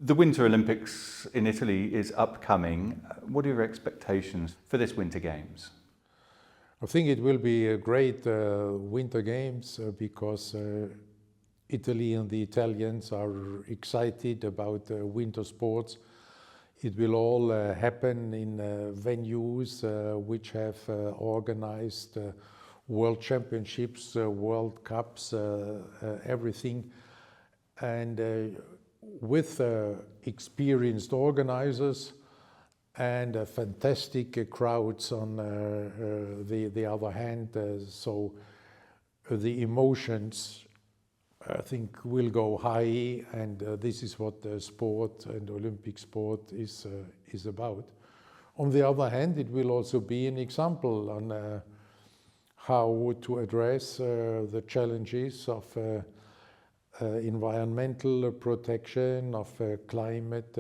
The Winter Olympics in Italy is upcoming. What are your expectations for this Winter Games? I think it will be a great Winter Games because Italy and the Italians are excited about winter sports. It will all happen in venues which have organized World Championships, World Cups, everything. And with experienced organizers and fantastic crowds on the other hand, so the emotions I think will go high, and this is what sport and Olympic sport is about. On the other hand, it will also be an example on how to address the challenges of environmental protection, of climate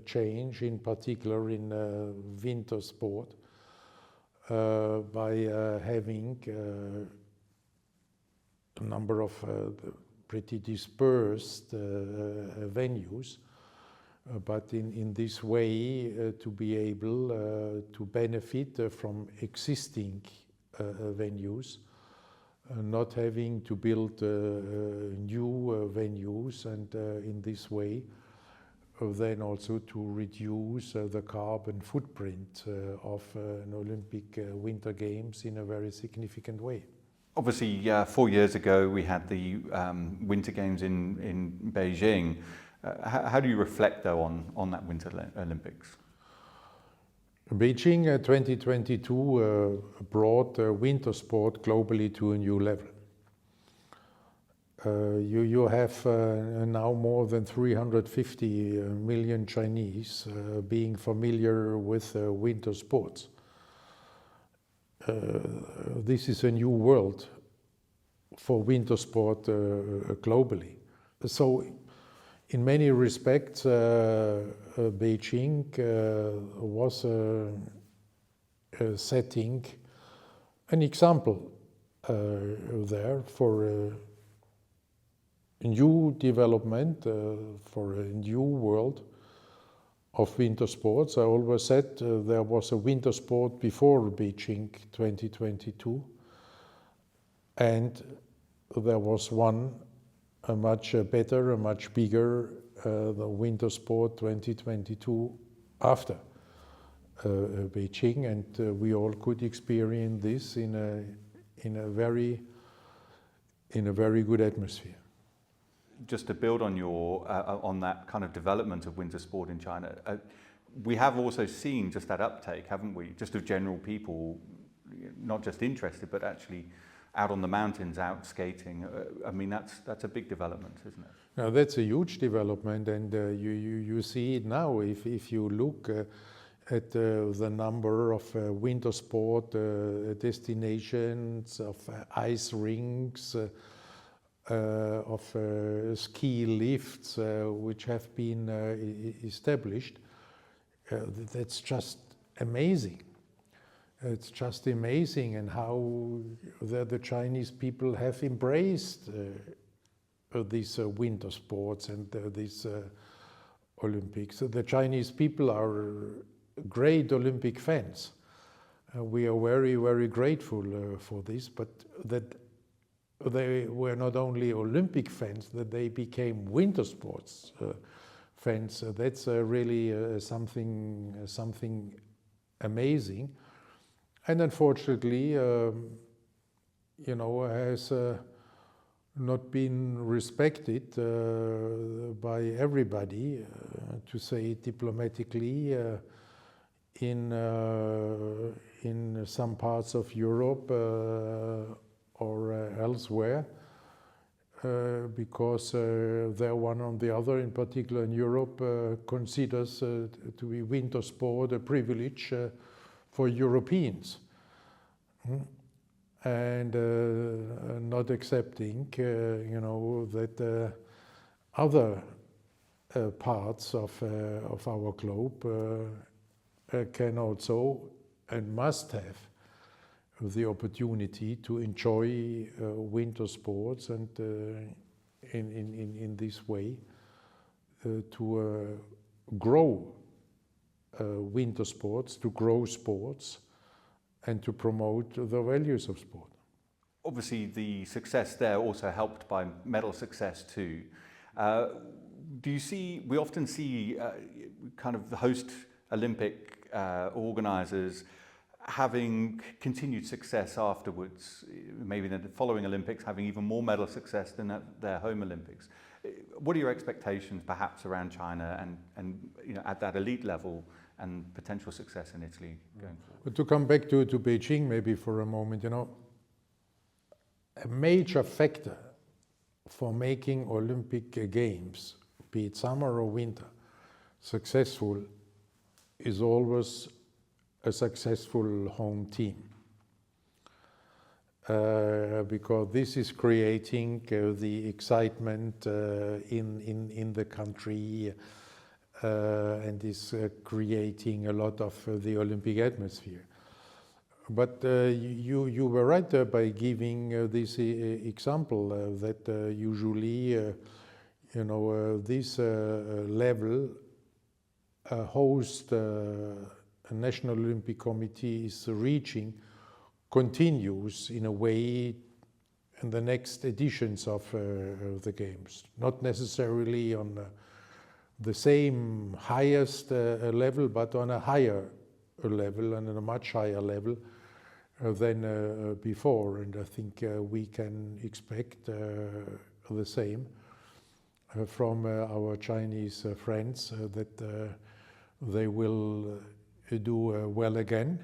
change, in particular in winter sport, by having a number of pretty dispersed venues, but in this way to be able to benefit from existing venues, not having to build new venues, and in this way then also to reduce the carbon footprint of an Olympic Winter Games in a very significant way. Obviously, 4 years ago we had the Winter Games in Beijing. How do you reflect though on that Winter Olympics? Beijing 2022 brought winter sport globally to a new level. You have now more than 350 million Chinese being familiar with winter sports. This is a new world for winter sport globally. So in many respects, Beijing was setting an example there for a new development, for a new world of winter sports. I always said there was a winter sport before Beijing 2022, and there was one a much better, a much bigger, the winter sport 2022 after Beijing, and we all could experience this in a very good atmosphere. Just to build on on that kind of development of winter sport in China, we have also seen just that uptake, haven't we? Just of general people, not just interested, but actually out on the mountains, out skating. I mean, that's a big development, isn't it? Now, that's a huge development, and you see it now. If you look at the number of winter sport destinations, of ice rinks, of ski lifts which have been established, that's just amazing. It's just amazing, and how the Chinese people have embraced these winter sports and these Olympics. The Chinese people are great Olympic fans. We are very, very grateful for this, but that they were not only Olympic fans, that they became winter sports fans. That's really something amazing. And unfortunately, has not been respected by everybody, to say it diplomatically, in some parts of Europe or elsewhere, because there one or the other, in particular in Europe, considers to be winter sport a privilege for Europeans, and not accepting, that other parts of our globe can also and must have the opportunity to enjoy winter sports, and in this way to grow winter sports, to grow sports, and to promote the values of sport. Obviously, the success there also helped by medal success too. Do you see? We often see kind of the host Olympic organisers having continued success afterwards. Maybe the following Olympics having even more medal success than at their home Olympics. What are your expectations, perhaps, around China and at that elite level and potential success in Italy going forward? But to come back to Beijing, maybe for a moment, a major factor for making Olympic Games, be it summer or winter, successful is always a successful home team. Because this is creating the excitement in the country and is creating a lot of the Olympic atmosphere. But you were right by giving this example that usually, this level host a National Olympic Committee is reaching continues in a way in the next editions of the Games. Not necessarily on the same highest level, but on a higher level and on a much higher level than before. And I think we can expect the same from our Chinese friends that they will do well again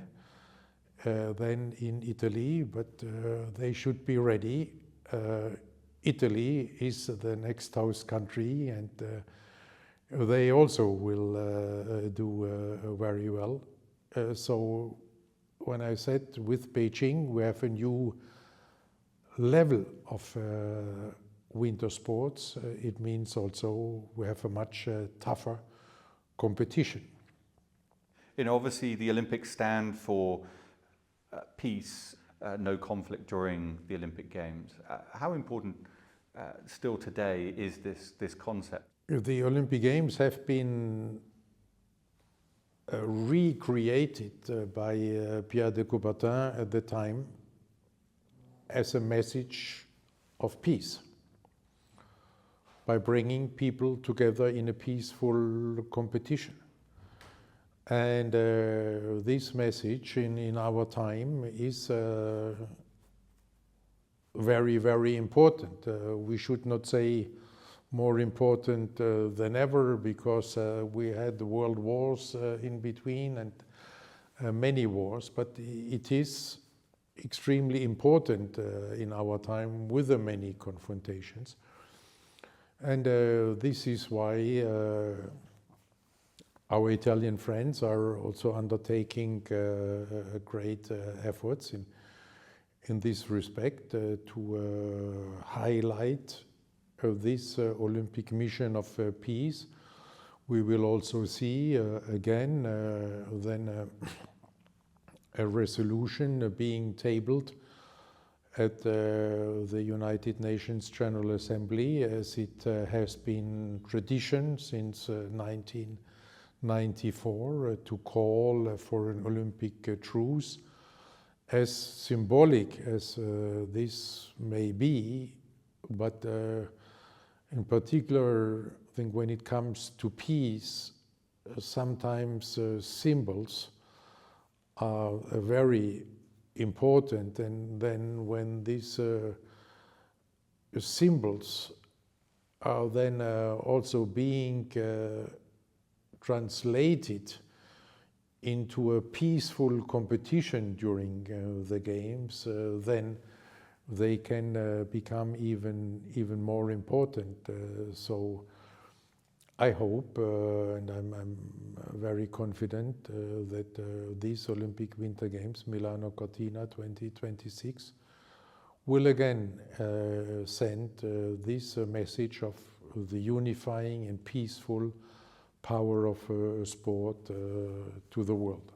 than in Italy, but they should be ready. Italy is the next host country, and they also will do very well. So when I said with Beijing we have a new level of winter sports, it means also we have a much tougher competition. Obviously the Olympics stand for peace, no conflict during the Olympic Games. How important still today is this concept? The Olympic Games have been recreated by Pierre de Coubertin at the time as a message of peace, by bringing people together in a peaceful competition. And this message in our time is very, very important. We should not say more important than ever, because we had the world wars in between and many wars, but it is extremely important in our time with the many confrontations. And this is why our Italian friends are also undertaking great efforts in this respect to highlight this Olympic mission of peace. We will also see again then a resolution being tabled at the United Nations General Assembly, as it has been tradition since 1994 to call for an Olympic truce. As symbolic as this may be, but in particular, I think when it comes to peace, sometimes symbols are very important, and then when these symbols are then also being translated into a peaceful competition during the games, then they can become even more important. So I hope, and I'm very confident that these Olympic Winter Games, Milan-Cortina 2026, will again send this message of the unifying and peaceful power of sport to the world.